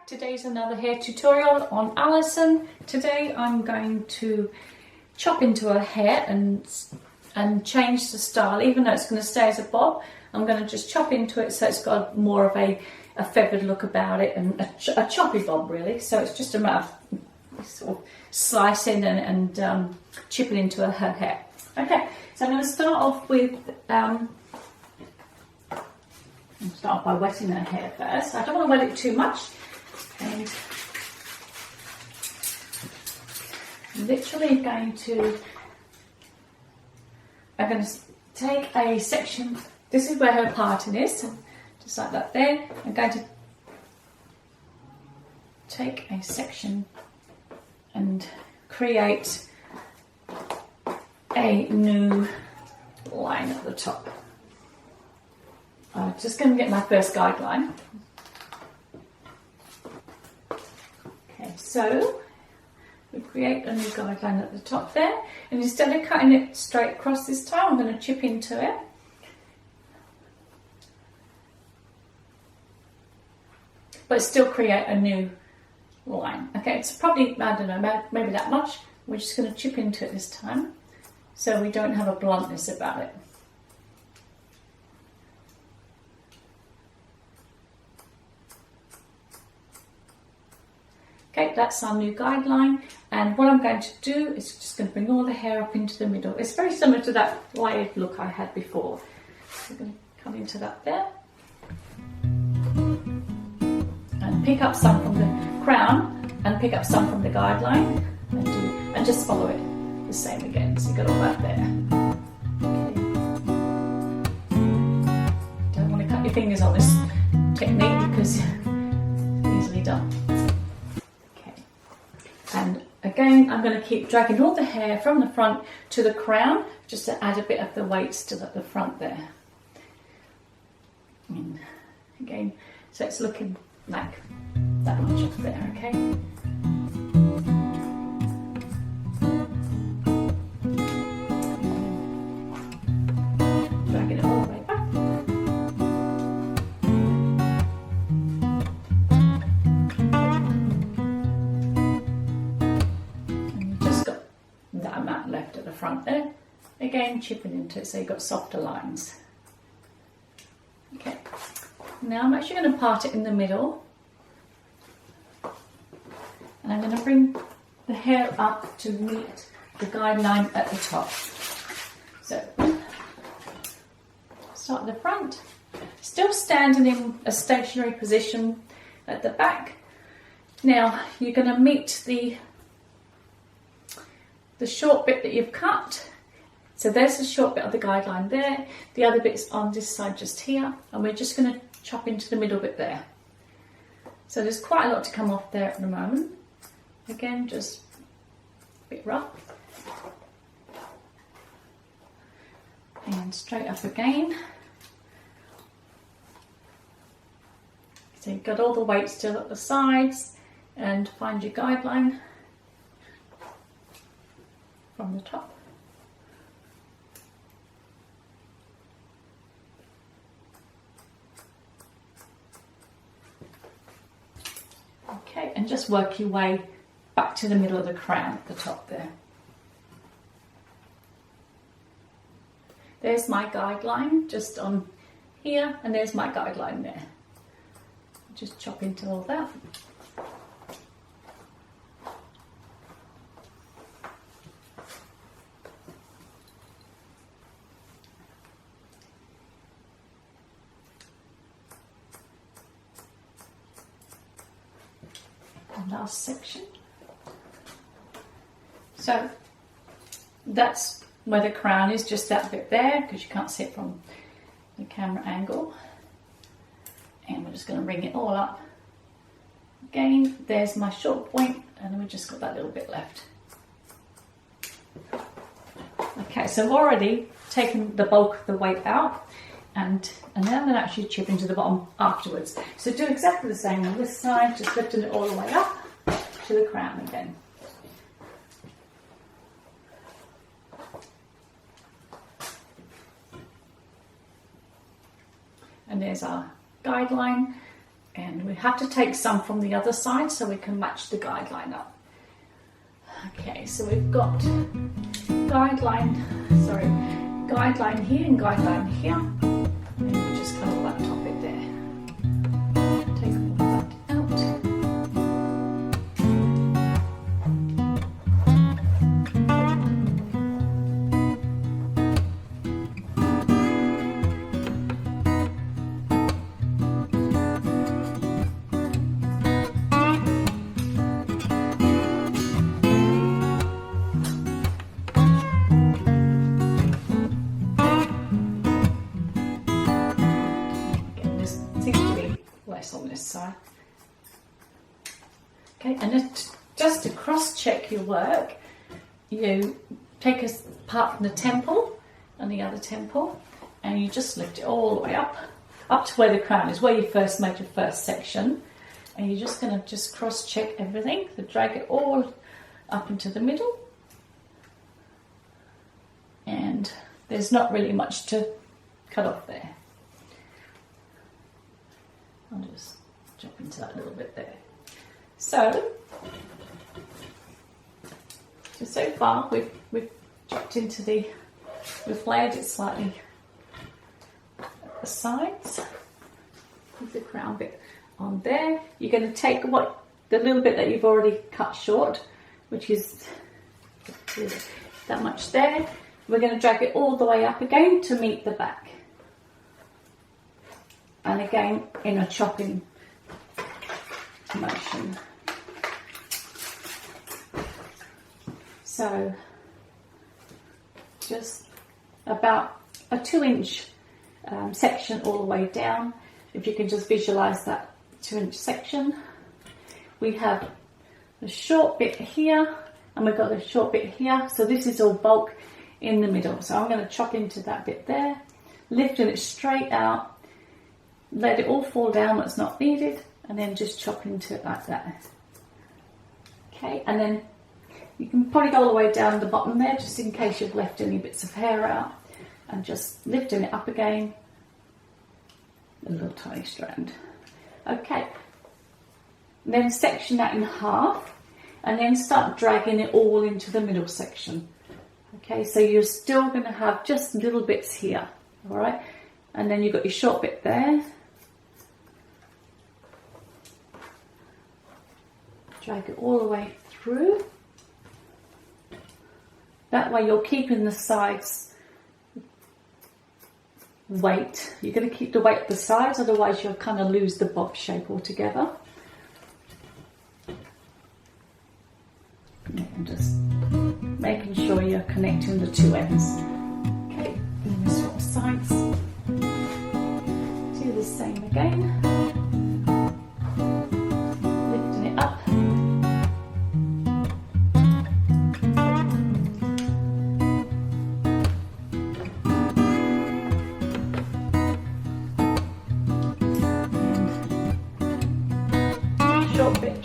Today's another hair tutorial on Alison. Today I'm going to chop into her hair and change the style. Even though it's going to stay as a bob, I'm going to just chop into it so it's got more of a feathered look about it, and a choppy bob really. So it's just a matter of sort of slicing and chipping into her hair. Okay, so I'm going to start off with start by wetting her hair first. I don't want to wet it too much, and I'm literally going to take a section. This is where her parting is, just like that there. I'm going to take a section and create a new line at the top. I'm just going to get my first guideline. Okay, so we create a new guideline at the top there, and instead of cutting it straight across this time, I'm going to chip into it. But still create a new line. Okay, it's probably, I don't know, maybe that much. We're just going to chip into it this time, so we don't have a bluntness about it. Okay, that's our new guideline, and what I'm going to do is just going to bring all the hair up into the middle. It's very similar to that layered look I had before. So I'm going to come into that there, and pick up some from the crown, and pick up some from the guideline, and just follow it the same again. So you got all that there. Okay. Don't want to cut your fingers on this technique because it's easily done. And again, I'm going to keep dragging all the hair from the front to the crown, just to add a bit of the weight still at the front there. And again, so it's looking like that much up there, okay? Dragging it all the way back. That amount left at the front there. Again, chipping into it so you've got softer lines. Okay, now I'm actually going to part it in the middle, and I'm going to bring the hair up to meet the guideline at the top. So, start at the front, still standing in a stationary position at the back. Now you're going to meet the short bit that you've cut. So there's the short bit of the guideline there. The other bit's on this side just here, and we're just going to chop into the middle bit there. So there's quite a lot to come off there at the moment. Again, just a bit rough. And straight up again. So you've got all the weight still at the sides, and find your guideline from the top. Okay, and just work your way back to the middle of the crown at the top there. There's my guideline just on here, and there's my guideline there. Just chop into all that. Last section. So that's where the crown is, just that bit there, because you can't see it from the camera angle. And we're just going to bring it all up. Again, there's my short point, and then we've just got that little bit left. Okay, so I've already taken the bulk of the weight out, and then I'm going to actually chip into the bottom afterwards. So do exactly the same on this side, just lifting it all the way up to the crown again. And there's our guideline. And we have to take some from the other side so we can match the guideline up. Okay, so we've got guideline here and guideline here. And we'll just kind of like top it there. Take all that out. On this side. Okay, and just to cross-check your work, you take a part from the temple and the other temple, and you just lift it all the way up to where the crown is, where you first made your first section, and you're just going to just cross-check everything, so drag it all up into the middle, and there's not really much to cut off there. I'll just jump into that a little bit there. So far we've dropped into we've layered it slightly at the sides with the crown bit on there. You're going to take the little bit that you've already cut short, which is that much there. We're going to drag it all the way up again to meet the back. And again, in a chopping motion. So, just about a 2-inch section all the way down. If you can just visualize that 2-inch section. We have a short bit here, and we've got a short bit here. So this is all bulk in the middle. So I'm going to chop into that bit there, lifting it straight out. Let it all fall down what's not needed, and then just chop into it like that. Okay, and then you can probably go all the way down the bottom there, just in case you've left any bits of hair out, and just lifting it up again, a little tiny strand. Okay, and then section that in half, and then start dragging it all into the middle section. Okay, so you're still going to have just little bits here, all right, and then you've got your short bit there. Drag it all the way through. That way you're keeping the sides weight. You're going to keep the weight at the sides, otherwise you'll kind of lose the bob shape altogether. And just making sure you're connecting the two ends. Okay, and we swap sides. Do the same again. Lifting it up.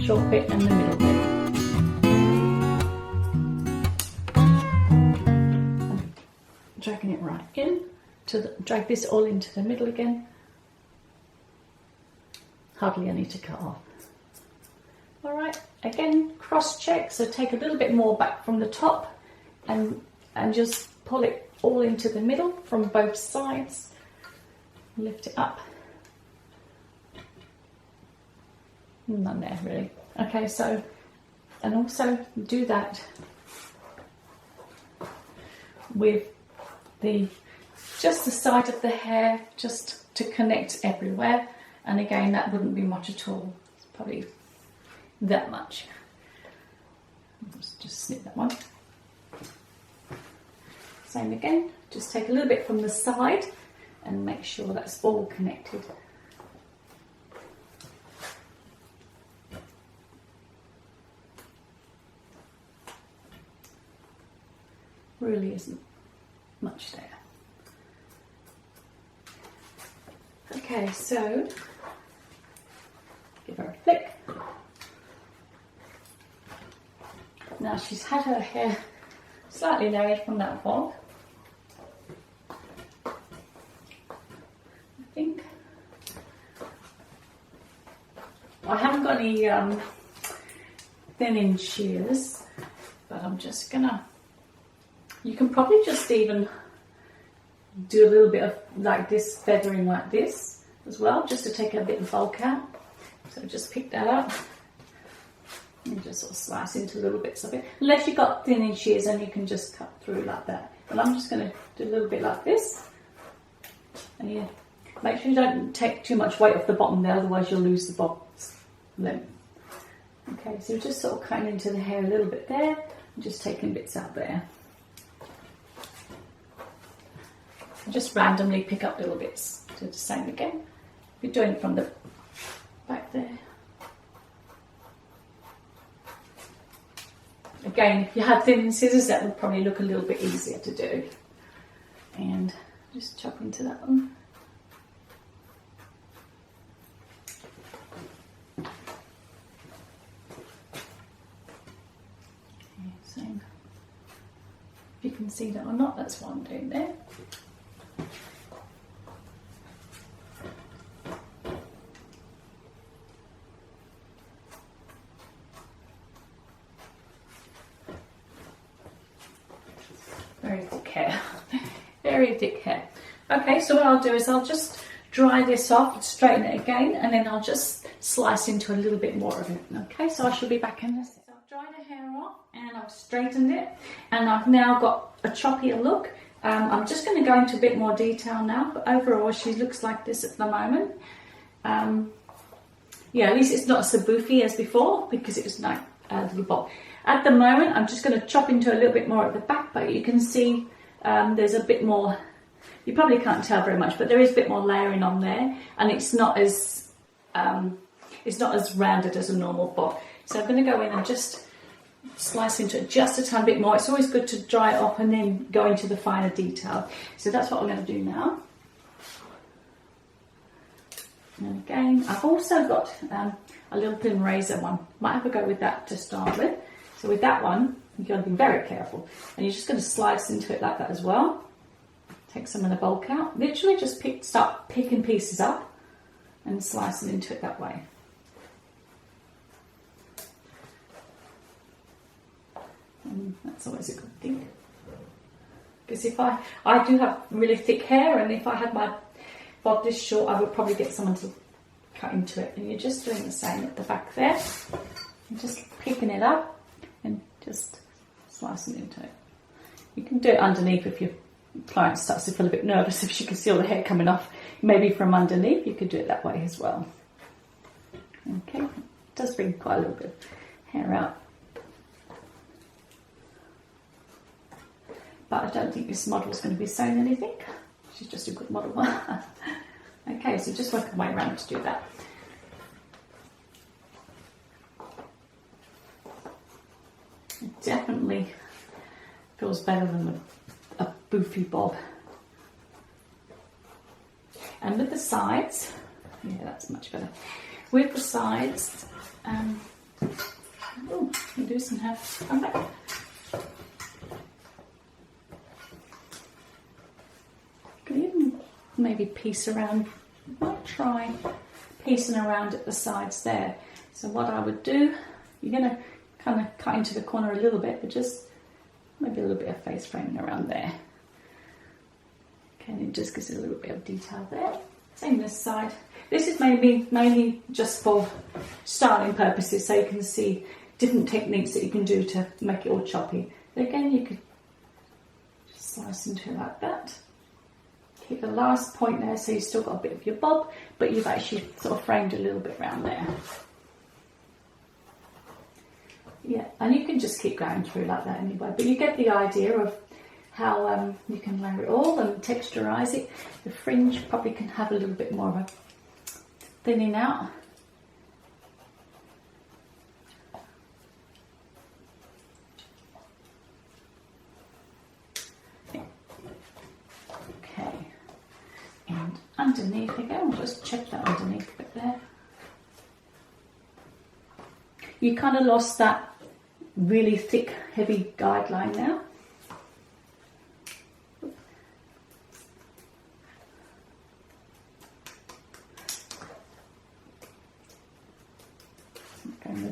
Short bit and the middle bit. Dragging it right in drag this all into the middle again. Hardly any to cut off. All right, again cross check, so take a little bit more back from the top and just pull it all into the middle from both sides. Lift it up. None there really. Okay, so, and also do that with just the side of the hair, just to connect everywhere. And again, that wouldn't be much at all. It's probably that much. Let's just snip that one. Same again, just take a little bit from the side and make sure that's all connected. Really isn't much there. Okay, so give her a flick. Now she's had her hair slightly layered from that bob, I think. I haven't got any thinning shears, but I'm just gonna, you can probably just even do a little bit of like this, feathering like this as well, just to take a bit of bulk out. So just pick that up and just sort of slice into little bits of it. Unless you've got thinning shears, and you can just cut through like that. But I'm just going to do a little bit like this. And you make sure you don't take too much weight off the bottom there, otherwise you'll lose the bob's limb. Okay, so you're just sort of cutting into the hair a little bit there, and just taking bits out there. And just randomly pick up little bits. Do the same again. You're doing it from the back there. Again, if you had thin scissors, that would probably look a little bit easier to do. And just chop into that one. Okay, same. If you can see that or not, that's what I'm doing there. Very thick hair, very thick hair. Okay, so what I'll do is I'll just dry this off, straighten it again, and then I'll just slice into a little bit more of it. Okay, so I shall be back in a second. So I've dried the hair off and I've straightened it, and I've now got a choppier look. I'm just going to go into a bit more detail now, but overall she looks like this at the moment. Yeah, at least it's not so boofy as before, because it was like a little bob. At the moment, I'm just going to chop into a little bit more at the back, but you can see there's a bit more, you probably can't tell very much, but there is a bit more layering on there, and it's not as rounded as a normal bob. So I'm going to go in and just slice into it just a tiny bit more. It's always good to dry it off and then go into the finer detail. So that's what I'm going to do now. And again, I've also got a little thin razor one. Might have a go with that to start with. So with that one, you've got to be very careful. And you're just going to slice into it like that as well. Take some of the bulk out. Literally just start picking pieces up and slicing into it that way. And that's always a good thing. Because if I do have really thick hair, and if I had my bob this short, I would probably get someone to cut into it. And you're just doing the same at the back there. You're just picking it up and just slicing into it. You can do it underneath if your client starts to feel a bit nervous, if she can see all the hair coming off. Maybe from underneath, you could do it that way as well. Okay, it does bring quite a little bit of hair out. But I don't think this model is going to be saying anything. She's just a good model. Okay, so just work my way around to do that. It definitely feels better than a boofy bob. And with the sides, yeah, that's much better. With the sides, oh, you do some hair. Come back. Can even maybe piece around. Might try piecing around at the sides there. So what I would do, you're going to kind of cut into the corner a little bit, but just maybe a little bit of face framing around there. Okay, and it just gives it a little bit of detail there. Same this side. This is mainly just for styling purposes, so you can see different techniques that you can do to make it all choppy. But again, you could just slice into it like that. Keep the last point there, so you've still got a bit of your bob, but you've actually sort of framed a little bit around there. Yeah, and you can just keep going through like that anyway, but you get the idea of how you can layer it all and texturize it. The fringe probably can have a little bit more of a thinning out. Okay, and underneath again, we'll just check that underneath bit there. You kind of lost that really thick, heavy guideline now.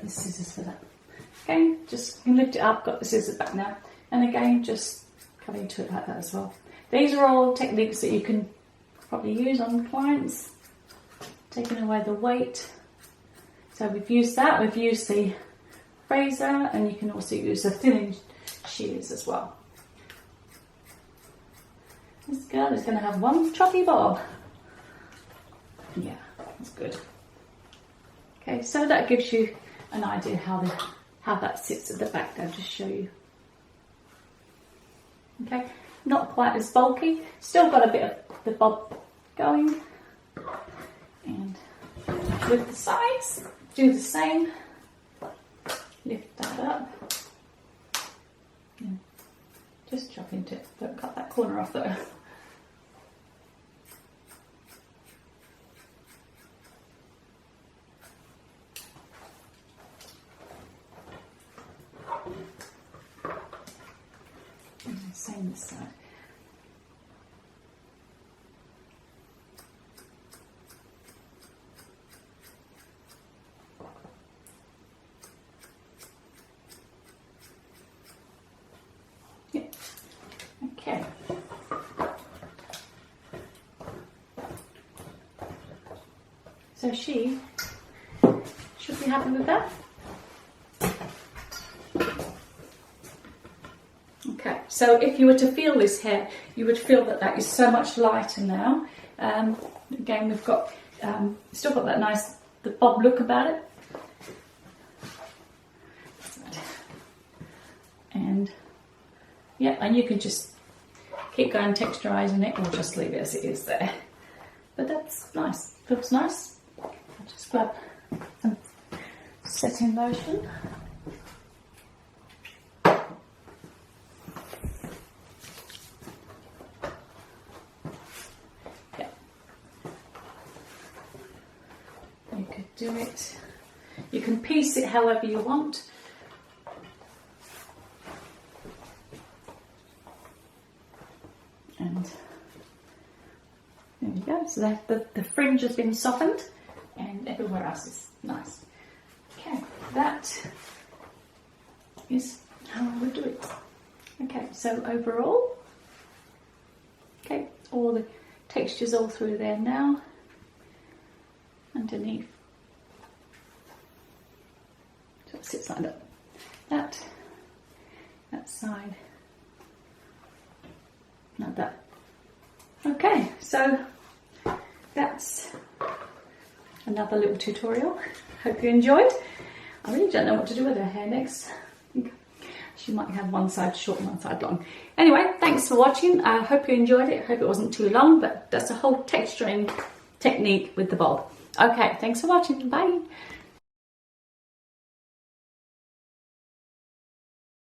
the scissors for that. Okay, just you can lift it up, got the scissors back now. And again, just come into it like that as well. These are all techniques that you can probably use on clients, taking away the weight. So we've used that, we've used the razor, and you can also use the thinning shears as well. This girl is going to have one choppy bob. Yeah, that's good. Okay, so that gives you an idea how that sits at the back there, just show you. Okay, not quite as bulky, still got a bit of the bob going. And with the sides, do the same. Lift that up. And just chop into it. Don't cut that corner off though. And same this side. Okay. So she should be happy with that. Okay, so if you were to feel this hair, you would feel that that is so much lighter now. Again, we've got still got that nice the bob look about it. And yeah, and you can just keep going texturising it or just leave it as it is there. But that's nice, looks nice. I'll just grab some setting lotion. Yeah. You could do it, you can piece it however you want. And there we go, so that the fringe has been softened and everywhere else is nice. Okay, that is how I would do it. Okay, so overall, okay, all the textures all through there now, underneath. So it sits like that, that side. Like that. Okay, so that's another little tutorial. Hope you enjoyed. I really don't know what to do with her hair next. She might have one side short and one side long. Anyway, thanks for watching. I hope you enjoyed it. I hope it wasn't too long, but that's a whole texturing technique with the bob. Okay, thanks for watching. Bye.